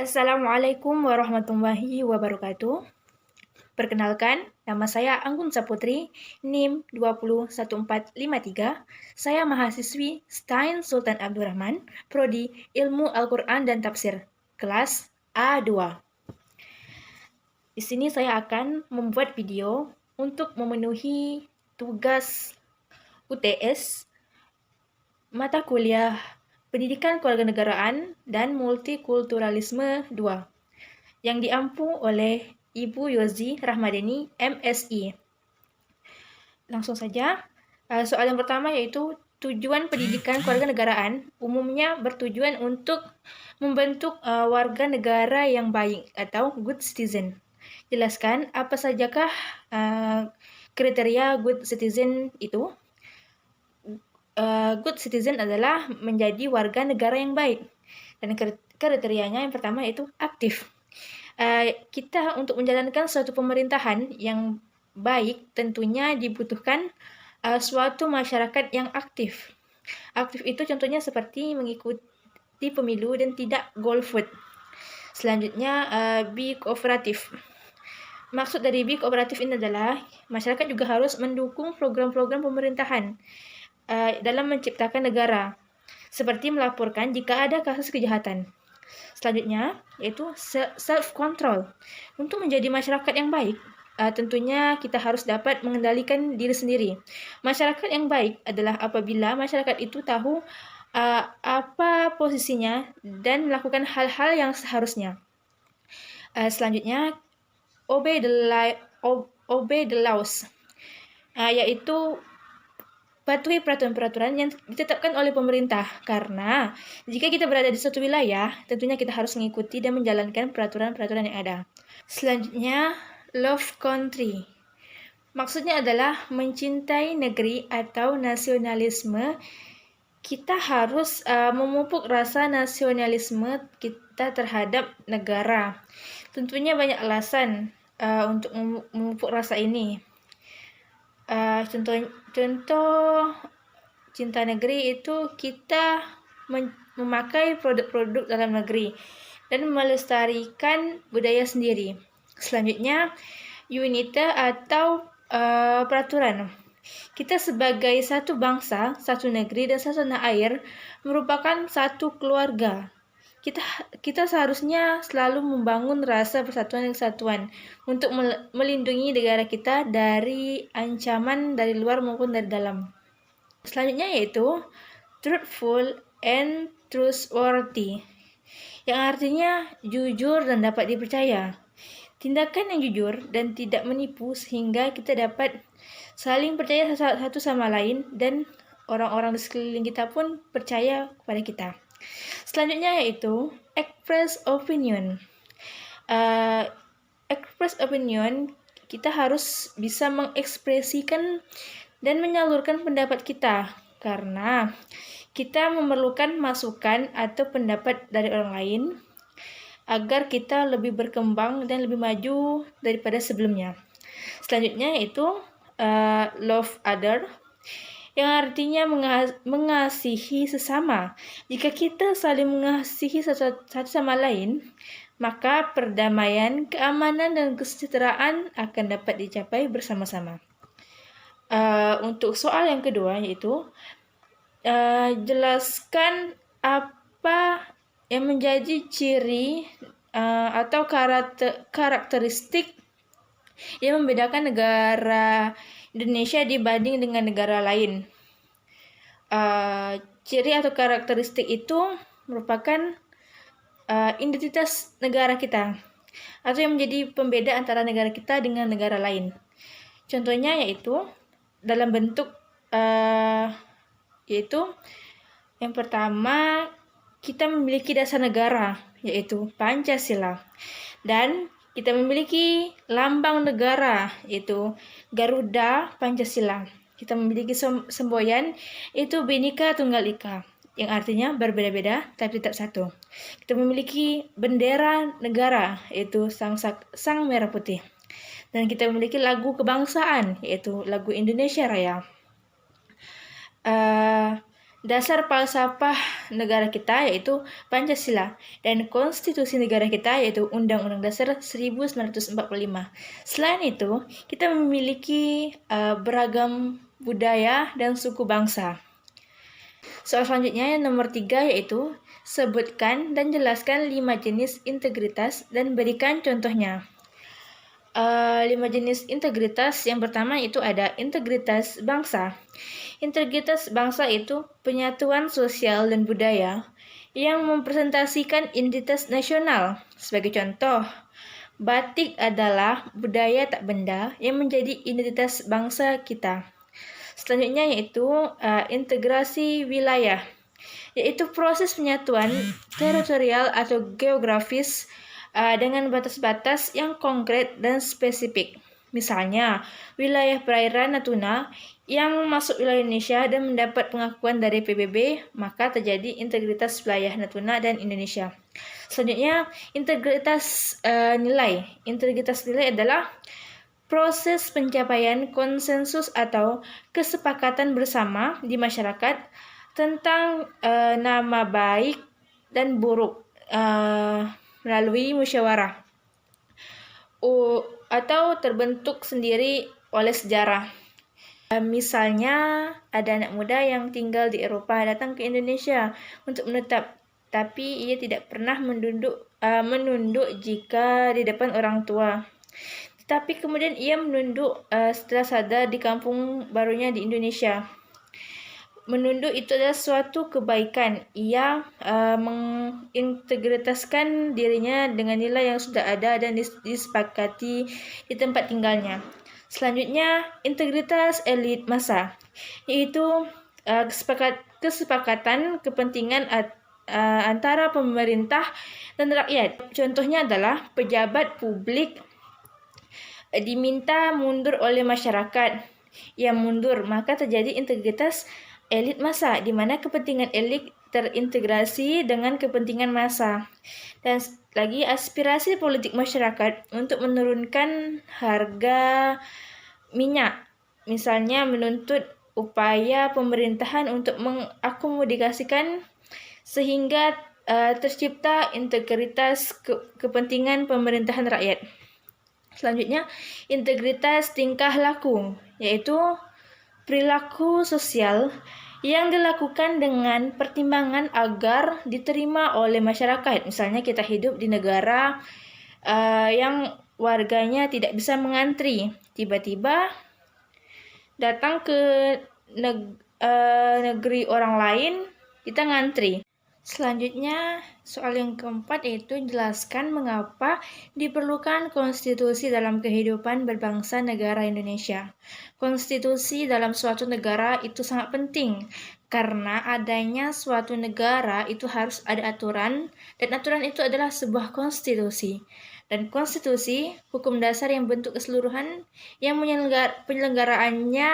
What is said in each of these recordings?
Assalamualaikum warahmatullahi wabarakatuh. Perkenalkan, nama saya Anggun Saputri, NIM 201453. Saya mahasiswi STAIN Sultan Abdurrahman, Prodi Ilmu Al-Quran dan Tafsir, kelas A2. Di sini saya akan membuat video untuk memenuhi tugas UTS mata kuliah Pendidikan Kewarganegaraan dan Multikulturalisme 2 yang diampu oleh Ibu Yozi Rahmadeni, MSI. Langsung saja, soal yang pertama yaitu tujuan pendidikan kewarganegaraan umumnya bertujuan untuk membentuk warga negara yang baik atau good citizen. Jelaskan apa sajakah kriteria good citizen itu? Good citizen adalah menjadi warga negara yang baik. Dan kriterianya yang pertama yaitu aktif. Kita untuk menjalankan suatu pemerintahan yang baik tentunya dibutuhkan suatu masyarakat yang aktif. Aktif itu contohnya seperti mengikuti pemilu dan tidak golput. Selanjutnya, be kooperatif. Maksud dari be kooperatif ini adalah masyarakat juga harus mendukung program-program pemerintahan dalam menciptakan negara, seperti melaporkan jika ada kasus kejahatan. Selanjutnya, yaitu self-control. Untuk menjadi masyarakat yang baik, tentunya kita harus dapat mengendalikan diri sendiri. Masyarakat yang baik adalah apabila masyarakat itu tahu apa posisinya dan melakukan hal-hal yang seharusnya. Selanjutnya, obey the laws, yaitu patuhi peraturan-peraturan yang ditetapkan oleh pemerintah, karena jika kita berada di suatu wilayah, tentunya kita harus mengikuti dan menjalankan peraturan-peraturan yang ada. Selanjutnya, love country. Maksudnya adalah mencintai negeri atau nasionalisme. Kita harus memupuk rasa nasionalisme kita terhadap negara. Tentunya banyak alasan untuk memupuk rasa ini. Contoh cinta negeri itu kita memakai produk-produk dalam negeri dan melestarikan budaya sendiri. Selanjutnya, unita atau peraturan. Kita sebagai satu bangsa, satu negeri, dan satu tanah air merupakan satu keluarga. Kita seharusnya selalu membangun rasa persatuan dan kesatuan untuk melindungi negara kita dari ancaman dari luar maupun dari dalam. Selanjutnya yaitu truthful and trustworthy, yang artinya jujur dan dapat dipercaya. Tindakan yang jujur dan tidak menipu sehingga kita dapat saling percaya satu sama lain dan orang-orang di sekeliling kita pun percaya kepada kita. Selanjutnya yaitu express opinion. Express opinion, kita harus bisa mengekspresikan dan menyalurkan pendapat kita, karena kita memerlukan masukan atau pendapat dari orang lain agar kita lebih berkembang dan lebih maju daripada sebelumnya. Selanjutnya yaitu love other, yang artinya mengasihi sesama. Jika kita saling mengasihi satu sama lain, maka perdamaian, keamanan, dan kesejahteraan akan dapat dicapai bersama-sama. Untuk soal yang kedua yaitu jelaskan apa yang menjadi ciri atau karakteristik yang membedakan negara Indonesia dibanding dengan negara lain. Ciri atau karakteristik itu merupakan identitas negara kita atau yang menjadi pembeda antara negara kita dengan negara lain. Contohnya yaitu dalam bentuk yaitu yang pertama, kita memiliki dasar negara yaitu Pancasila, dan kita memiliki lambang negara yaitu Garuda Pancasila. Kita memiliki semboyan yaitu Bhinneka Tunggal Ika, yang artinya berbeda-beda tapi tetap satu. Kita memiliki bendera negara yaitu Sang Merah Putih. Dan kita memiliki lagu kebangsaan yaitu lagu Indonesia Raya. Dasar falsafah negara kita yaitu Pancasila dan konstitusi negara kita yaitu Undang-Undang Dasar 1945. Selain itu, kita memiliki beragam budaya dan suku bangsa. Soal selanjutnya yang nomor 3 yaitu sebutkan dan jelaskan 5 jenis integritas dan berikan contohnya. 5 jenis integritas yang pertama itu ada integritas bangsa. Integritas bangsa itu penyatuan sosial dan budaya yang mempresentasikan identitas nasional. Sebagai contoh, batik adalah budaya tak benda yang menjadi identitas bangsa kita. Selanjutnya yaitu integrasi wilayah, yaitu proses penyatuan teritorial atau geografis dengan batas-batas yang konkret dan spesifik. Misalnya, wilayah perairan Natuna yang masuk wilayah Indonesia dan mendapat pengakuan dari PBB, maka terjadi integritas wilayah Natuna dan Indonesia. Selanjutnya, integritas nilai. Integritas nilai adalah proses pencapaian konsensus atau kesepakatan bersama di masyarakat tentang nama baik dan buruk melalui musyawarah atau terbentuk sendiri oleh sejarah. Misalnya ada anak muda yang tinggal di Eropa datang ke Indonesia untuk menetap, tapi ia tidak pernah menunduk jika di depan orang tua. Tapi kemudian ia menunduk setelah sadar di kampung barunya di Indonesia. Menunduk itu adalah suatu kebaikan. Ia mengintegritaskan dirinya dengan nilai yang sudah ada dan disepakati di tempat tinggalnya. Selanjutnya, integritas elit massa, yaitu kesepakatan kepentingan antara pemerintah dan rakyat. Contohnya adalah pejabat publik diminta mundur oleh masyarakat yang mundur, maka terjadi integritas elit massa, di mana kepentingan elit terintegrasi dengan kepentingan massa. Dan lagi aspirasi politik masyarakat untuk menurunkan harga minyak, misalnya menuntut upaya pemerintahan untuk mengakomodasikan sehingga tercipta integritas kepentingan pemerintahan rakyat. Selanjutnya, integritas tingkah laku, yaitu perilaku sosial yang dilakukan dengan pertimbangan agar diterima oleh masyarakat. Misalnya kita hidup di negara yang warganya tidak bisa mengantri. Tiba-tiba datang ke negeri orang lain, kita ngantri. Selanjutnya, soal yang keempat yaitu jelaskan mengapa diperlukan konstitusi dalam kehidupan berbangsa negara Indonesia. Konstitusi dalam suatu negara itu sangat penting, karena adanya suatu negara itu harus ada aturan, dan aturan itu adalah sebuah konstitusi. Dan konstitusi, hukum dasar yang bentuk keseluruhan yang penyelenggaraannya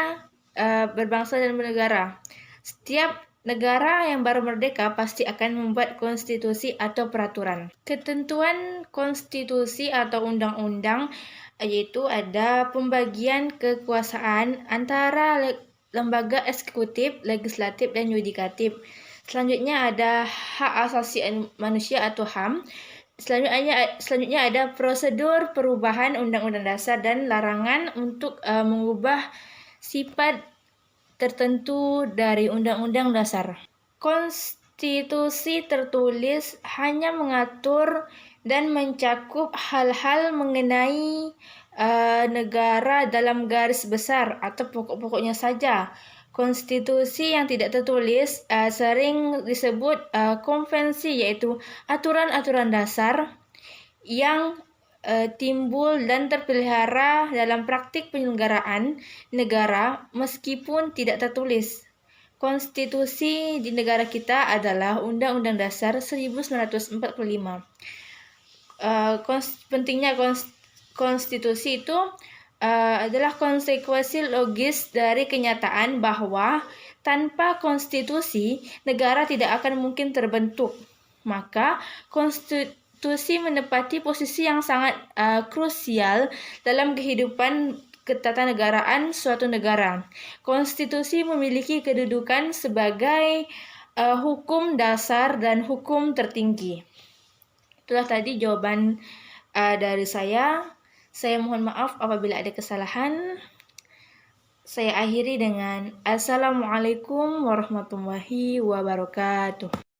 berbangsa dan bernegara. Setiap negara yang baru merdeka pasti akan membuat konstitusi atau peraturan. Ketentuan konstitusi atau undang-undang yaitu ada pembagian kekuasaan antara lembaga eksekutif, legislatif, dan yudikatif. Selanjutnya ada hak asasi manusia atau HAM. Selanjutnya ada prosedur perubahan Undang-Undang Dasar dan larangan untuk mengubah sifat tertentu dari Undang-Undang Dasar. Konstitusi tertulis hanya mengatur dan mencakup hal-hal mengenai negara dalam garis besar atau pokok-pokoknya saja. Konstitusi yang tidak tertulis sering disebut konvensi, yaitu aturan-aturan dasar yang timbul dan terpelihara dalam praktik penyelenggaraan negara meskipun tidak tertulis. Konstitusi di negara kita adalah Undang-Undang Dasar 1945. Pentingnya konstitusi itu adalah konsekuensi logis dari kenyataan bahwa tanpa konstitusi negara tidak akan mungkin terbentuk. Maka konstitusi menempati posisi yang sangat krusial dalam kehidupan ketatanegaraan suatu negara. Konstitusi memiliki kedudukan sebagai hukum dasar dan hukum tertinggi. Itulah tadi jawaban dari saya. Saya mohon maaf apabila ada kesalahan. Saya akhiri dengan Assalamualaikum warahmatullahi wabarakatuh.